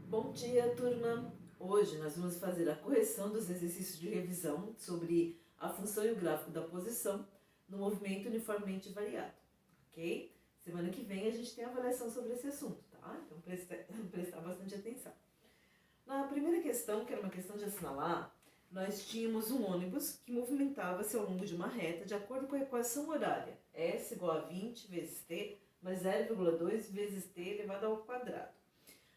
Bom dia, turma! Hoje nós vamos fazer a correção dos exercícios de revisão sobre a função e o gráfico da posição no movimento uniformemente variado, ok? Semana que vem a gente tem avaliação sobre esse assunto, tá? Então prestar bastante atenção. Na primeira questão, que era uma questão de assinalar, nós tínhamos um ônibus que movimentava-se ao longo de uma reta de acordo com a equação horária, S igual a 20 vezes t mais 0,2 vezes t elevado ao quadrado.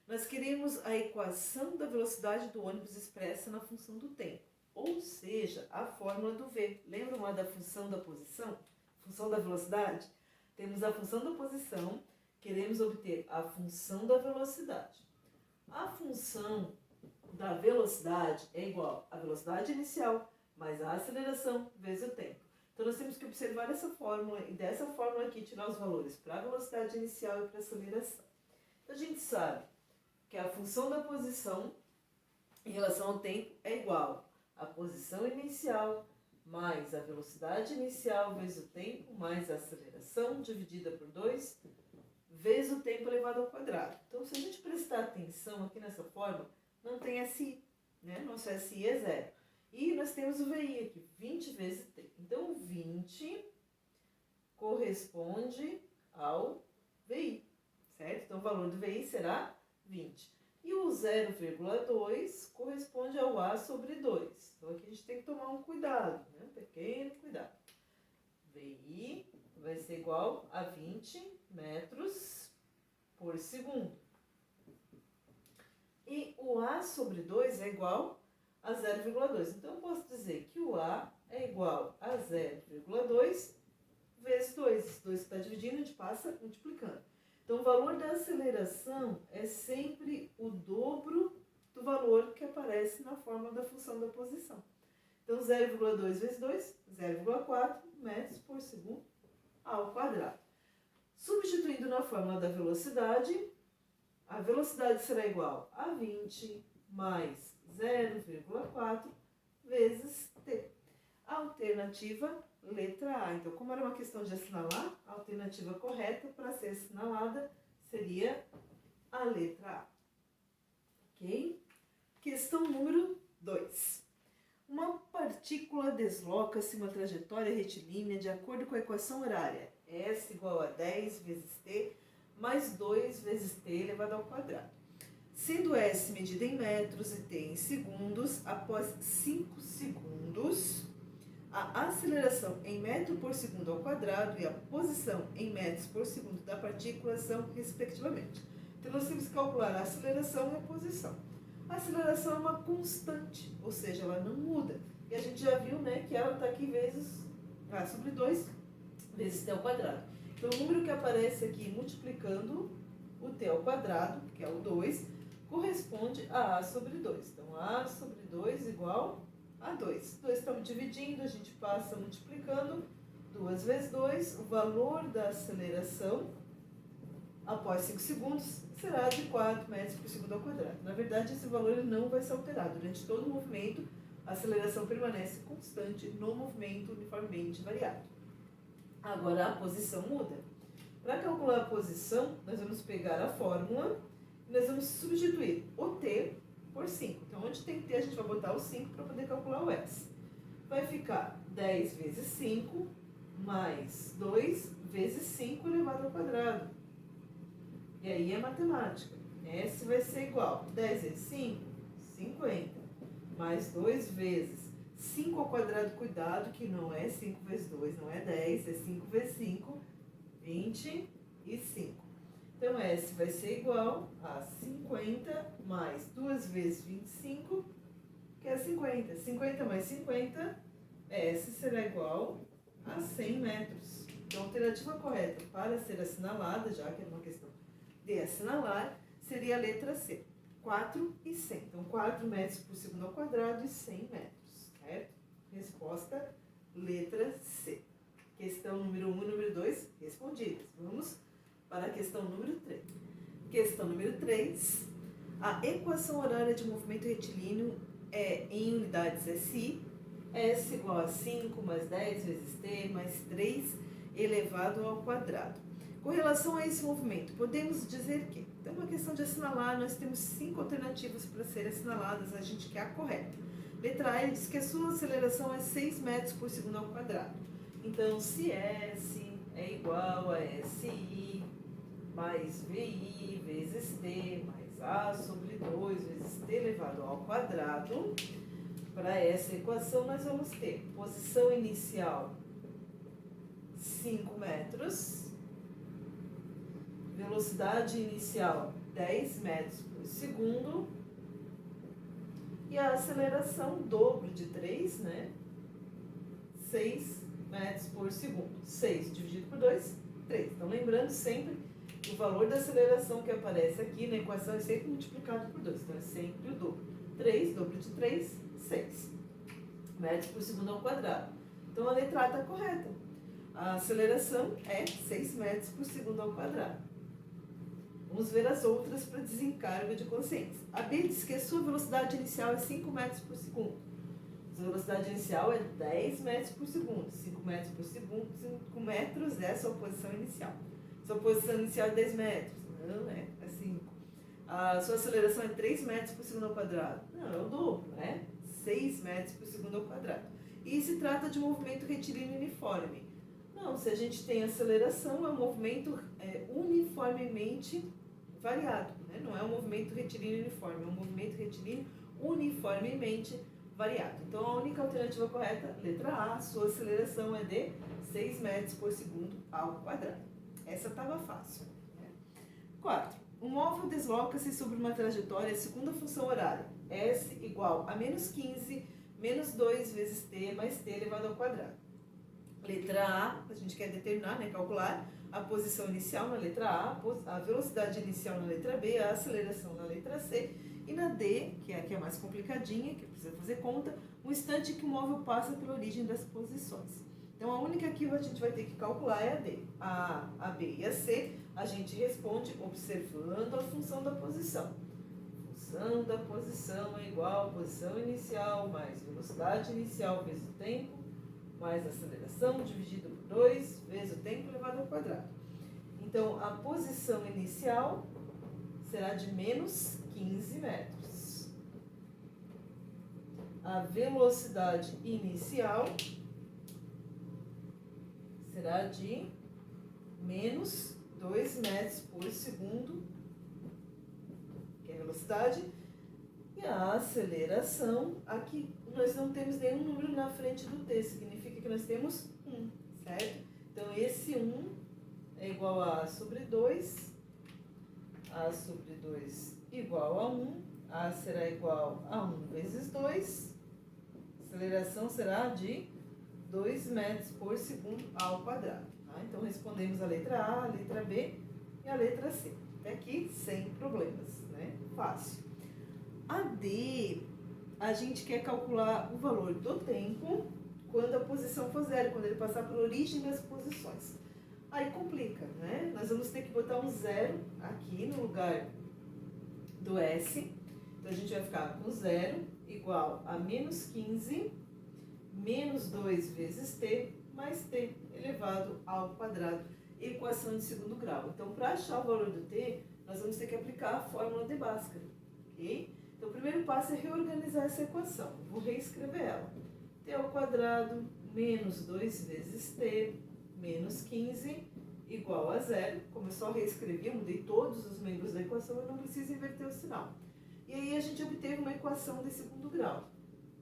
Nós queremos a equação da velocidade do ônibus expressa na função do tempo, ou seja, a fórmula do V. Lembram lá da função da posição? Função da velocidade? Temos a função da posição, queremos obter a função da velocidade. A função da velocidade é igual à velocidade inicial mais a aceleração vezes o tempo. Então nós temos que observar essa fórmula e dessa fórmula aqui tirar os valores para a velocidade inicial e para a aceleração. Então a gente sabe que a função da posição em relação ao tempo é igual à posição inicial mais a velocidade inicial vezes o tempo mais a aceleração dividida por 2 vezes o tempo elevado ao quadrado. Então, se a gente prestar atenção aqui nessa fórmula, não tem SI, né? Nosso SI é 0. E nós temos o VI aqui, 20 vezes t. Então, 20 corresponde ao VI, certo? Então, o valor do VI será 20. E o 0,2 corresponde ao A sobre 2. Então, aqui a gente tem que tomar um cuidado, né? Um pequeno cuidado. VI vai ser igual a 20 metros por segundo. E o A sobre 2 é igual a 0,2. Então, eu posso dizer que o A é igual a 0,2 vezes 2. Esse 2 que está dividindo, a gente passa multiplicando. Então, o valor da aceleração é sempre o dobro do valor que aparece na fórmula da função da posição. Então, 0,2 vezes 2, 0,4 metros por segundo ao quadrado. Substituindo na fórmula da velocidade, a velocidade será igual a 20 mais 0,4 vezes t. Alternativa letra A. Então, como era uma questão de assinalar, a alternativa correta para ser assinalada seria a letra A. Ok? Questão número 2. Uma partícula desloca-se uma trajetória retilínea de acordo com a equação horária. S igual a 10 vezes t mais 2 vezes t elevado ao quadrado. Sendo S medida em metros e t em segundos, após 5 segundos, a aceleração em metro por segundo ao quadrado e a posição em metros por segundo da partícula são respectivamente. Então, nós temos que calcular a aceleração e a posição. A aceleração é uma constante, ou seja, ela não muda. E a gente já viu, né, que ela está aqui vezes A sobre 2 vezes t ao quadrado. Então, o número que aparece aqui multiplicando o t ao quadrado, que é o 2, corresponde a A sobre 2. Então, A sobre 2 igual a 2. 2 estamos dividindo, a gente passa multiplicando. 2 vezes 2, o valor da aceleração após 5 segundos será de 4 metros por segundo ao quadrado. Na verdade, esse valor ele não vai ser alterado. Durante todo o movimento, a aceleração permanece constante no movimento uniformemente variado. Agora, a posição muda. Para calcular a posição, nós vamos pegar a fórmula e nós vamos substituir o t por 5. Então, onde tem t, a gente vai botar o 5 para poder calcular o s. Vai ficar 10 vezes 5 mais 2 vezes 5 elevado ao quadrado. E aí é matemática. S vai ser igual a 10 vezes 5, 50. Mais 2 vezes 5 ao quadrado, cuidado que não é 5 vezes 2, não é 10, é 5 vezes 5, 25. Então, S vai ser igual a 50 mais 2 vezes 25, que é 50. 50 mais 50, S será igual a 100 metros. Então, a alternativa correta para ser assinalada, já que é uma questão de assinalar, seria a letra C, 4 e 100. Então, 4 metros por segundo ao quadrado e 100 metros, certo? Resposta, letra C. Questão número 1 e número 2 respondidas. Vamos para a questão número 3. Questão número 3. A equação horária de movimento retilíneo é em unidades SI, S igual a 5 mais 10 vezes t mais 3 elevado ao quadrado. Com relação a esse movimento, podemos dizer que... Então, é uma questão de assinalar, nós temos 5 alternativas para serem assinaladas, a gente quer a correta. Letra A, ele diz que a sua aceleração é 6 metros por segundo ao quadrado. Então, se S é igual a SI mais VI vezes T mais A sobre 2 vezes T elevado ao quadrado, para essa equação nós vamos ter posição inicial 5 metros, velocidade inicial 10 metros por segundo e a aceleração dobro de 3, né? 6 metros por segundo. 6 dividido por 2, 3. Então, lembrando sempre que o valor da aceleração que aparece aqui na equação é sempre multiplicado por 2. Então, é sempre o dobro. 3, dobro de 3, 6 metros por segundo ao quadrado. Então, a letra A está correta. A aceleração é 6 metros por segundo ao quadrado. Vamos ver as outras para desencargo de consciência. A B diz que a sua velocidade inicial é 5 metros por segundo. A velocidade inicial é 10 metros por segundo. 5 metros por segundo, 5 metros é a sua posição inicial. Sua posição inicial é 10 metros. Não, é 5. A sua aceleração é 3 metros por segundo ao quadrado. Não, é o dobro, né? 6 metros por segundo ao quadrado. E se trata de movimento retilíneo uniforme. Não, se a gente tem aceleração, é um movimento uniformemente variado, né? Não é um movimento retilíneo uniforme, é um movimento retilíneo uniformemente variado. Então, a única alternativa correta, letra A, sua aceleração é de 6 metros por segundo ao quadrado. Essa estava fácil, né? 4. Um móvel desloca-se sobre uma trajetória segundo a função horária, S igual a menos 15, menos 2 vezes T mais T elevado ao quadrado. Letra A, a gente quer determinar, né, calcular a posição inicial na letra A velocidade inicial na letra B, a aceleração na letra C, e na D, que é a que é mais complicadinha, que precisa fazer conta, o instante que o móvel passa pela origem das posições. Então, a única que a gente vai ter que calcular é a D. A B e a C, a gente responde observando a função da posição. Função da posição é igual a posição inicial mais velocidade inicial vezes o tempo, mais aceleração dividido por 2 vezes o tempo elevado ao quadrado. Então, a posição inicial será de menos 15 metros. A velocidade inicial será de menos 2 metros por segundo, que é a velocidade, e a aceleração, aqui nós não temos nenhum número na frente do T, significa que nós temos 1, certo? Então, esse 1 é igual a sobre 2, A sobre 2 igual a 1, A será igual a 1 vezes 2, a aceleração será de 2 metros por segundo ao quadrado. Tá? Então, respondemos a letra A, a letra B e a letra C. Até aqui, sem problemas, né? Fácil. A D, a gente quer calcular o valor do tempo quando a posição for zero, quando ele passar pela origem das posições. Aí complica, né? Nós vamos ter que botar um zero aqui no lugar do S. Então, a gente vai ficar com zero igual a menos 15 menos 2 vezes T mais T elevado ao quadrado, equação de segundo grau. Então, para achar o valor do T, nós vamos ter que aplicar a fórmula de Bhaskara, ok? Então, o primeiro passo é reorganizar essa equação. Vou reescrever ela. T ao quadrado menos 2 vezes T menos 15 igual a zero. Como eu só reescrevi, eu mudei todos os membros da equação, eu não preciso inverter o sinal. E aí a gente obteve uma equação de segundo grau.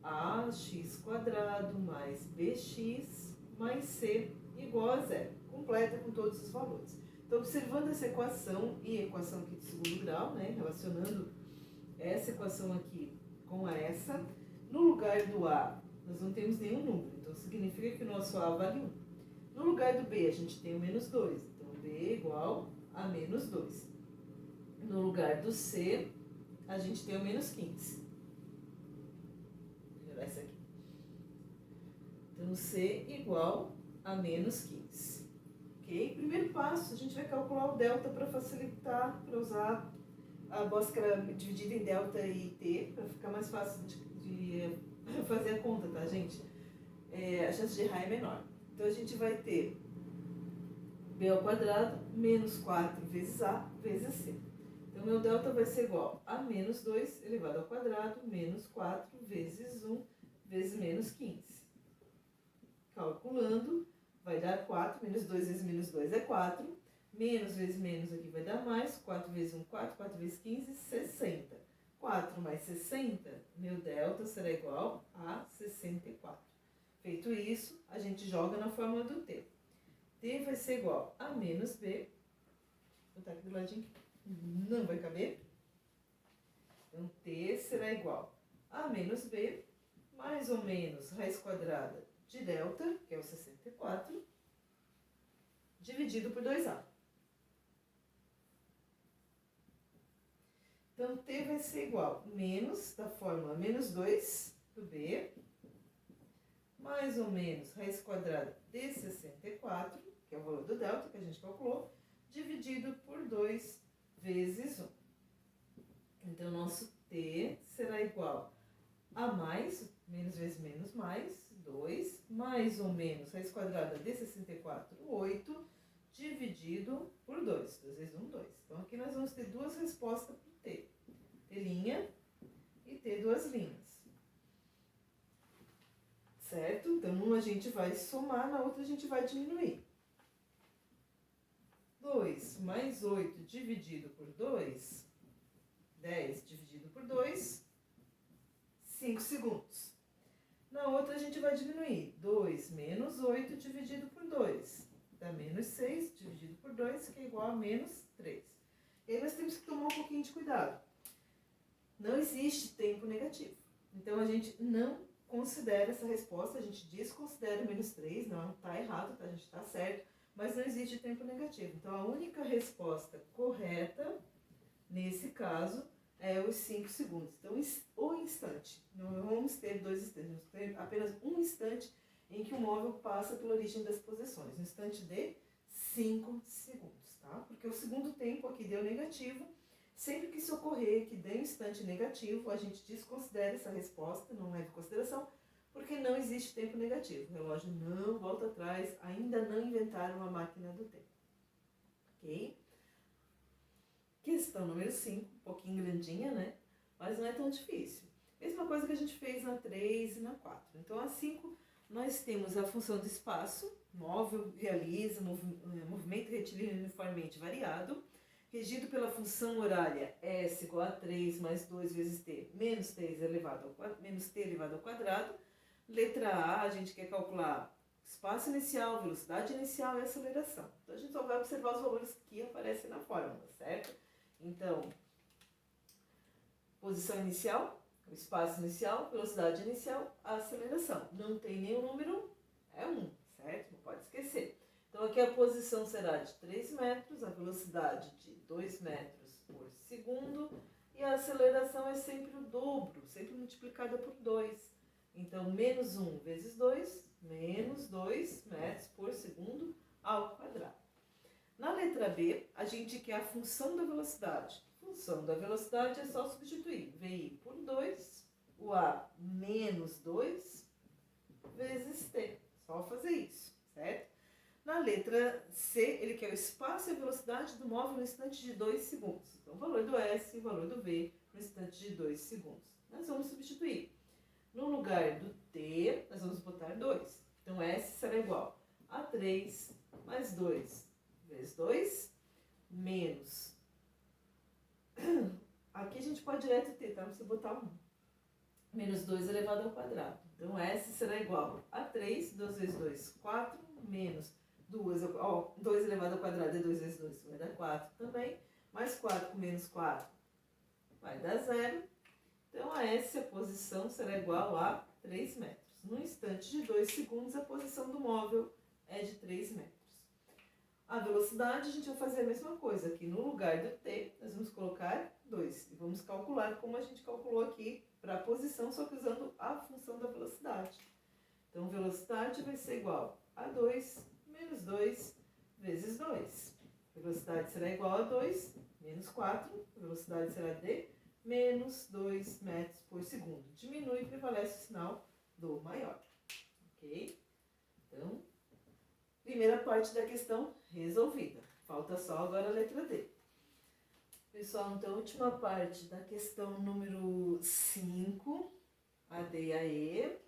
Ax quadrado mais bx mais c igual a zero. Completa com todos os valores. Então, observando essa equação e a equação aqui de segundo grau, né, relacionando essa equação aqui com essa, no lugar do A, nós não temos nenhum número. Então, significa que o nosso A vale 1. No lugar do B, a gente tem o menos 2. Então, B é igual a menos 2. No lugar do C, a gente tem o menos 15. Vou melhorar isso aqui. Então, C igual a menos 15. Ok? Primeiro passo, a gente vai calcular o delta para facilitar, para usar a Bhaskara dividida em delta e T, para ficar mais fácil de fazer a conta, tá, gente? A chance de errar é menor. Então, a gente vai ter B ao quadrado menos 4 vezes A vezes C. Então, meu delta vai ser igual a menos 2 elevado ao quadrado, menos 4 vezes 1 vezes menos 15. Calculando, vai dar 4, menos 2 vezes menos 2 é 4. Menos vezes menos aqui vai dar mais, 4 vezes 1, 4, 4 vezes 15, 60. 4 mais 60, meu delta será igual a 64. Feito isso, a gente joga na fórmula do t. T vai ser igual a menos b. Vou botar aqui do ladinho, não vai caber. Então, t será igual a menos b, mais ou menos raiz quadrada de delta, que é o 64, dividido por 2a. Então, t vai ser igual a menos, da fórmula menos 2 do b, mais ou menos raiz quadrada de 64, que é o valor do delta que a gente calculou, dividido por 2 vezes 1. Então, nosso t será igual a mais, menos vezes menos, mais 2, mais ou menos raiz quadrada de 64, 8, dividido por 2. 2 vezes 1, 2. Então, aqui nós vamos ter duas respostas para o t. T' e t duas linhas. Certo? Então, numa a gente vai somar, na outra a gente vai diminuir. 2 mais 8 dividido por 2, 10 dividido por 2, 5 segundos. Na outra a gente vai diminuir. 2 menos 8 dividido por 2, dá menos 6 dividido por 2, que é igual a menos 3. E aí nós temos que tomar um pouquinho de cuidado. Não existe tempo negativo. Então, a gente não considera essa resposta, a gente desconsidera o menos 3, não está errado, tá? A gente está certo, mas não existe tempo negativo. Então, a única resposta correta, nesse caso, é os 5 segundos. Então, o instante, não vamos ter 2 instantes, vamos ter apenas um instante em que o móvel passa pela origem das posições, um instante de 5 segundos, tá? Porque o segundo tempo aqui deu negativo. Sempre que isso ocorrer, que dê um instante negativo, a gente desconsidera essa resposta, não leva em consideração, porque não existe tempo negativo. O relógio não volta atrás, ainda não inventaram a máquina do tempo. Ok? Questão número 5, um pouquinho grandinha, né? Mas não é tão difícil. Mesma coisa que a gente fez na 3 e na 4. Então, a 5, nós temos a função do espaço, móvel realiza movimento retilíneo uniformemente variado, regido pela função horária S igual a 3 mais 2 vezes T, menos T elevado ao quadrado. Letra A, a gente quer calcular espaço inicial, velocidade inicial e aceleração. Então, a gente só vai observar os valores que aparecem na fórmula, certo? Então, posição inicial, o espaço inicial, velocidade inicial, a aceleração. Não tem nenhum número, é 1, certo? Não pode esquecer. Então, aqui a posição será de 3 metros, a velocidade de 2 metros por segundo e a aceleração é sempre o dobro, sempre multiplicada por 2. Então, menos 1 vezes 2, menos 2 metros por segundo ao quadrado. Na letra B, a gente quer a função da velocidade. Função da velocidade é só substituir VI por 2, o A menos 2 vezes T. Só fazer isso, certo? Na letra C, ele quer o espaço e a velocidade do móvel no instante de 2 segundos. Então, o valor do S e o valor do V no instante de 2 segundos. Nós vamos substituir. No lugar do T, nós vamos botar 2. Então, S será igual a 3 mais 2 vezes 2, menos... Aqui a gente pode direto T, tá? Não precisa botar 1. Menos 2 elevado ao quadrado. Então, S será igual a 3, 2 vezes 2, 4, menos 2 elevado ao quadrado é 2 vezes 2, vai dar 4 também. Mais 4 com menos 4 vai dar 0. Então, a S, a posição, será igual a 3 metros. No instante de 2 segundos, a posição do móvel é de 3 metros. A velocidade, a gente vai fazer a mesma coisa. Aqui no lugar do T, nós vamos colocar 2. E vamos calcular como a gente calculou aqui para a posição, só que usando a função da velocidade. Então, velocidade vai ser igual a 2 menos 2 vezes 2. Velocidade será igual a 2 menos 4. Velocidade será de menos 2 metros por segundo. Diminui e prevalece o sinal do maior. Ok? Então, primeira parte da questão resolvida. Falta só agora a letra D. Pessoal, então, a última parte da questão número 5, a D e a E.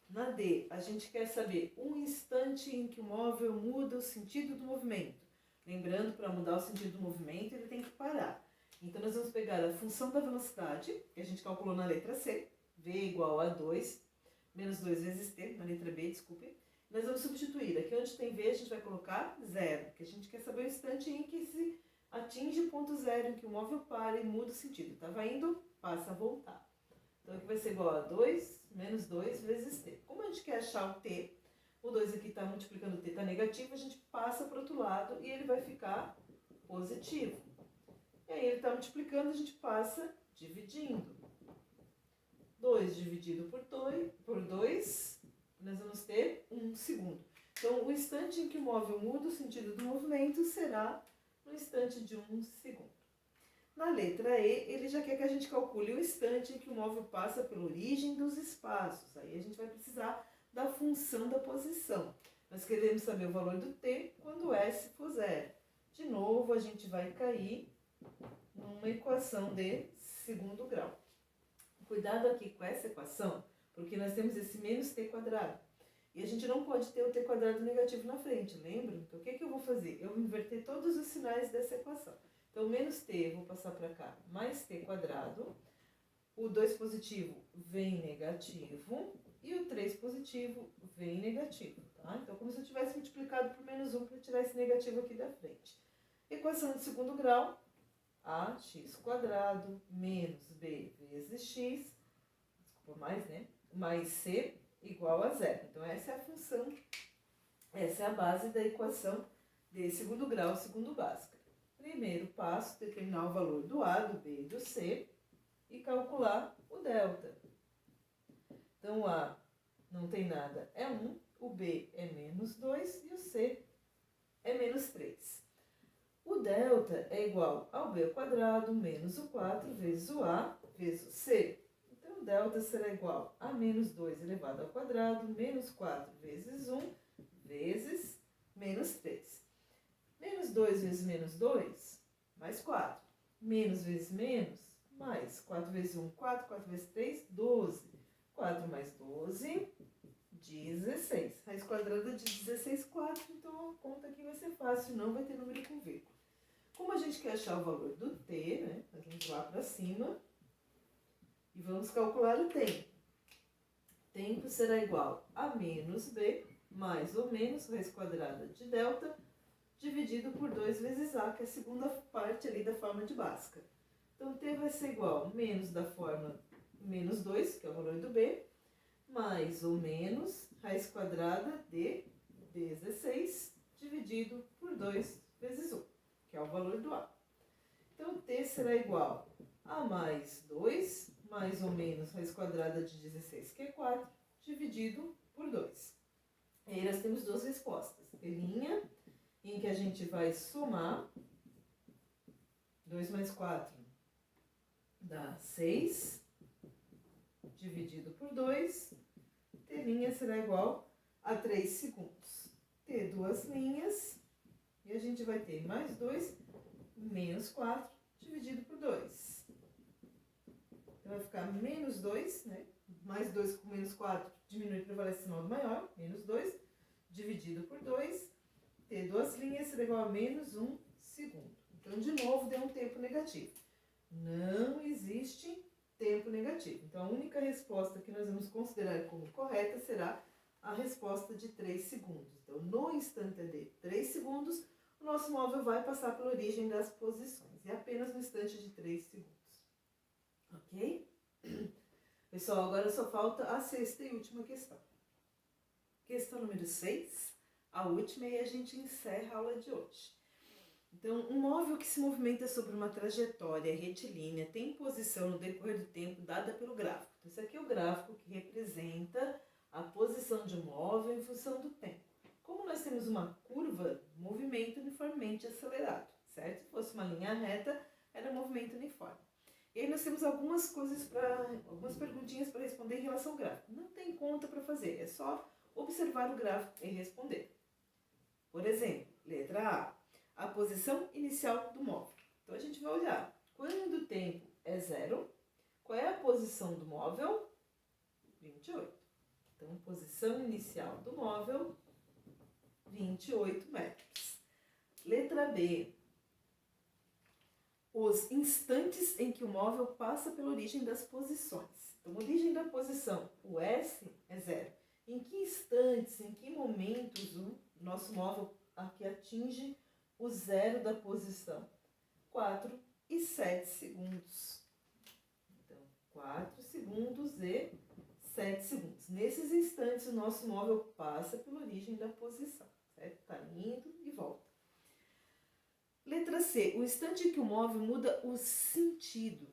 Na D, a gente quer saber um instante em que o móvel muda o sentido do movimento. Lembrando, para mudar o sentido do movimento, ele tem que parar. Então, nós vamos pegar a função da velocidade, que a gente calculou na letra C, V igual a 2, menos 2 vezes T, na letra B, desculpe. Nós vamos substituir. Aqui onde tem V, a gente vai colocar 0, que a gente quer saber o instante em que se atinge o ponto 0, em que o móvel para e muda o sentido. Estava indo, passa a voltar. Então, aqui vai ser igual a 2 menos 2 vezes T. Como a gente quer achar o T, o 2 aqui está multiplicando o T, está negativo, a gente passa para o outro lado e ele vai ficar positivo. E aí ele está multiplicando, a gente passa dividindo. 2 dividido por 2, nós vamos ter 1 segundo. Então, o instante em que o móvel muda o sentido do movimento será no instante de 1 segundo. Na letra E, ele já quer que a gente calcule o instante em que o móvel passa pela origem dos espaços. Aí a gente vai precisar da função da posição. Nós queremos saber o valor do T quando S for 0. De novo, a gente vai cair numa equação de segundo grau. Cuidado aqui com essa equação, porque nós temos esse menos t quadrado. E a gente não pode ter o t quadrado negativo na frente, lembra? Então, o que eu vou fazer? Eu vou inverter todos os sinais dessa equação. Então, menos t eu vou passar para cá, mais t quadrado. O 2 positivo vem negativo e o 3 positivo vem negativo, tá? Então, como se eu tivesse multiplicado por menos 1 para tirar esse negativo aqui da frente. Equação de segundo grau, ax quadrado menos b vezes x, desculpa, mais, né? Mais c igual a 0. Então, essa é a função, essa é a base da equação de segundo grau, segundo básica. Primeiro passo, determinar o valor do A, do B e do C e calcular o delta. Então, o A não tem nada, é 1, o B é menos 2 e o C é menos 3. O delta é igual ao B ao quadrado menos o 4 vezes o A vezes o C. Então, o delta será igual a menos 2 elevado ao quadrado menos 4 vezes 1 vezes menos 3. Menos 2 vezes menos 2, mais 4. Menos vezes menos, mais 4 vezes 1, 4. 4 vezes 3, 12. 4 mais 12, 16. Raiz quadrada de 16, 4. Então, a conta aqui vai ser fácil, não vai ter número com vírgula. Como a gente quer achar o valor do t, né? Nós vamos lá para cima e vamos calcular o tempo. Tempo será igual a menos b, mais ou menos, raiz quadrada de delta, dividido por 2 vezes a, que é a segunda parte ali da forma de Bhaskara. Então, t vai ser igual a menos da forma menos 2, que é o valor do b, mais ou menos, raiz quadrada de 16, dividido por 2 vezes 1, que é o valor do a. Então, t será igual a mais 2, mais ou menos, raiz quadrada de 16, que é 4, dividido por 2. E aí nós temos duas respostas. Telinha, em que a gente vai somar 2 mais 4 dá 6, dividido por 2, t' será igual a 3 segundos. T, duas linhas, e a gente vai ter mais 2, menos 4, dividido por 2. Então, vai ficar menos 2, né? Mais 2 com menos 4 diminui e prevalece o sinal do maior, menos 2, dividido por 2. T, duas linhas, será igual a menos 1 segundo. Então, de novo, deu um tempo negativo. Não existe tempo negativo. Então, a única resposta que nós vamos considerar como correta será a resposta de 3 segundos. Então, no instante de 3 segundos, o nosso móvel vai passar pela origem das posições. E apenas no instante de 3 segundos. Ok? Pessoal, agora só falta a sexta e última questão. Questão número 6. A última, e a gente encerra a aula de hoje. Então, um móvel que se movimenta sobre uma trajetória retilínea tem posição no decorrer do tempo dada pelo gráfico. Então, esse aqui é o gráfico que representa a posição de um móvel em função do tempo. Como nós temos uma curva, movimento uniformemente acelerado, certo? Se fosse uma linha reta, era movimento uniforme. E aí nós temos algumas perguntinhas para responder em relação ao gráfico. Não tem conta para fazer, é só observar o gráfico e responder. Por exemplo, letra A. a posição inicial do móvel. Então, a gente vai olhar. Quando o tempo é 0, qual é a posição do móvel? 28. Então, posição inicial do móvel, 28 metros. Letra B. Os instantes em que o móvel passa pela origem das posições. Então, origem da posição, o S é 0. Em que instantes, em que momentos o nosso móvel aqui atinge o 0 da posição? 4 e 7 segundos. Então, 4 segundos e 7 segundos. Nesses instantes, o nosso móvel passa pela origem da posição, certo? Está indo e volta. Letra C. O instante em que o móvel muda o sentido.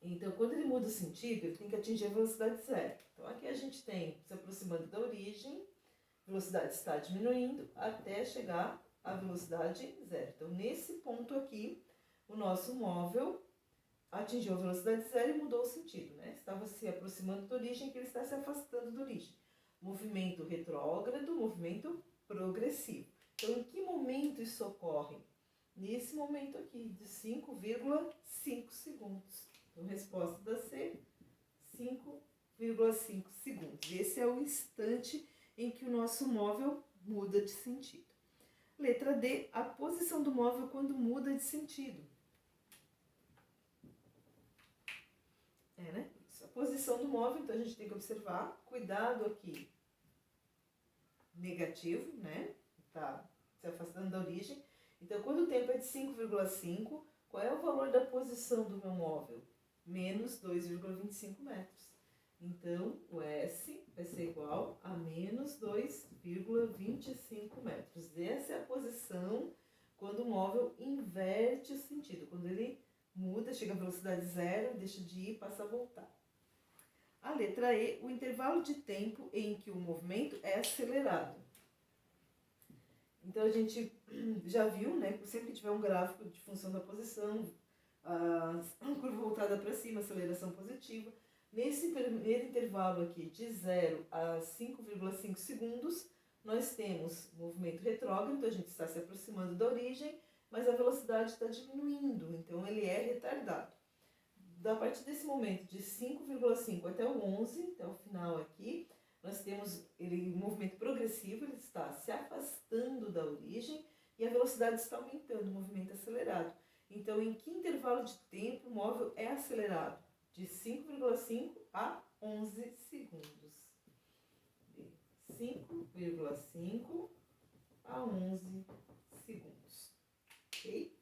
Então, quando ele muda o sentido, ele tem que atingir a velocidade 0. Então, aqui a gente tem, se aproximando da origem, a velocidade está diminuindo até chegar à velocidade 0. Então, nesse ponto aqui, o nosso móvel atingiu a velocidade 0 e mudou o sentido, né? Estava se aproximando da origem, que ele está se afastando da origem. Movimento retrógrado, movimento progressivo. Então, em que momento isso ocorre? Nesse momento aqui, de 5,5 segundos. Então, resposta da C, 5,5 segundos. Esse é o instante em que o nosso móvel muda de sentido. Letra D, a posição do móvel quando muda de sentido. Né? Isso, a posição do móvel, então a gente tem que observar, cuidado aqui, negativo, né? Tá se afastando da origem. Então, quando o tempo é de 5,5, qual é o valor da posição do meu móvel? Menos 2,25 metros. Então, o S vai ser igual a menos 2,25 metros. Essa é a posição quando o móvel inverte o sentido. Quando ele muda, chega a velocidade 0, deixa de ir, passa a voltar. A letra E, o intervalo de tempo em que o movimento é acelerado. Então, a gente já viu, né, que sempre que tiver um gráfico de função da posição, a curva voltada para cima, aceleração positiva. Nesse primeiro intervalo aqui, de 0 a 5,5 segundos, nós temos movimento retrógrado, então a gente está se aproximando da origem, mas a velocidade está diminuindo, então ele é retardado. A partir desse momento, de 5,5 até o 11, até o final aqui, nós temos ele movimento progressivo, ele está se afastando da origem e a velocidade está aumentando, o movimento acelerado. Então, em que intervalo de tempo o móvel é acelerado? De 5,5 a 11 segundos. De 5,5 a 11 segundos. Ok?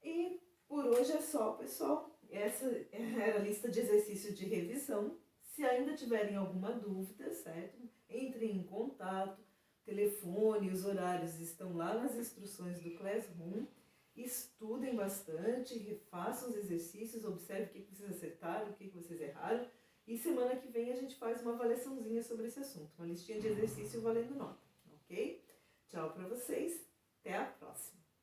E por hoje é só, pessoal. Essa era a lista de exercícios de revisão. Se ainda tiverem alguma dúvida, certo? Entrem em contato. Telefone, os horários estão lá nas instruções do Classroom. Estudem bastante, refaçam os exercícios, observem o que vocês acertaram, o que vocês erraram. E semana que vem a gente faz uma avaliaçãozinha sobre esse assunto. Uma listinha de exercício valendo nota, ok? Tchau para vocês, até a próxima!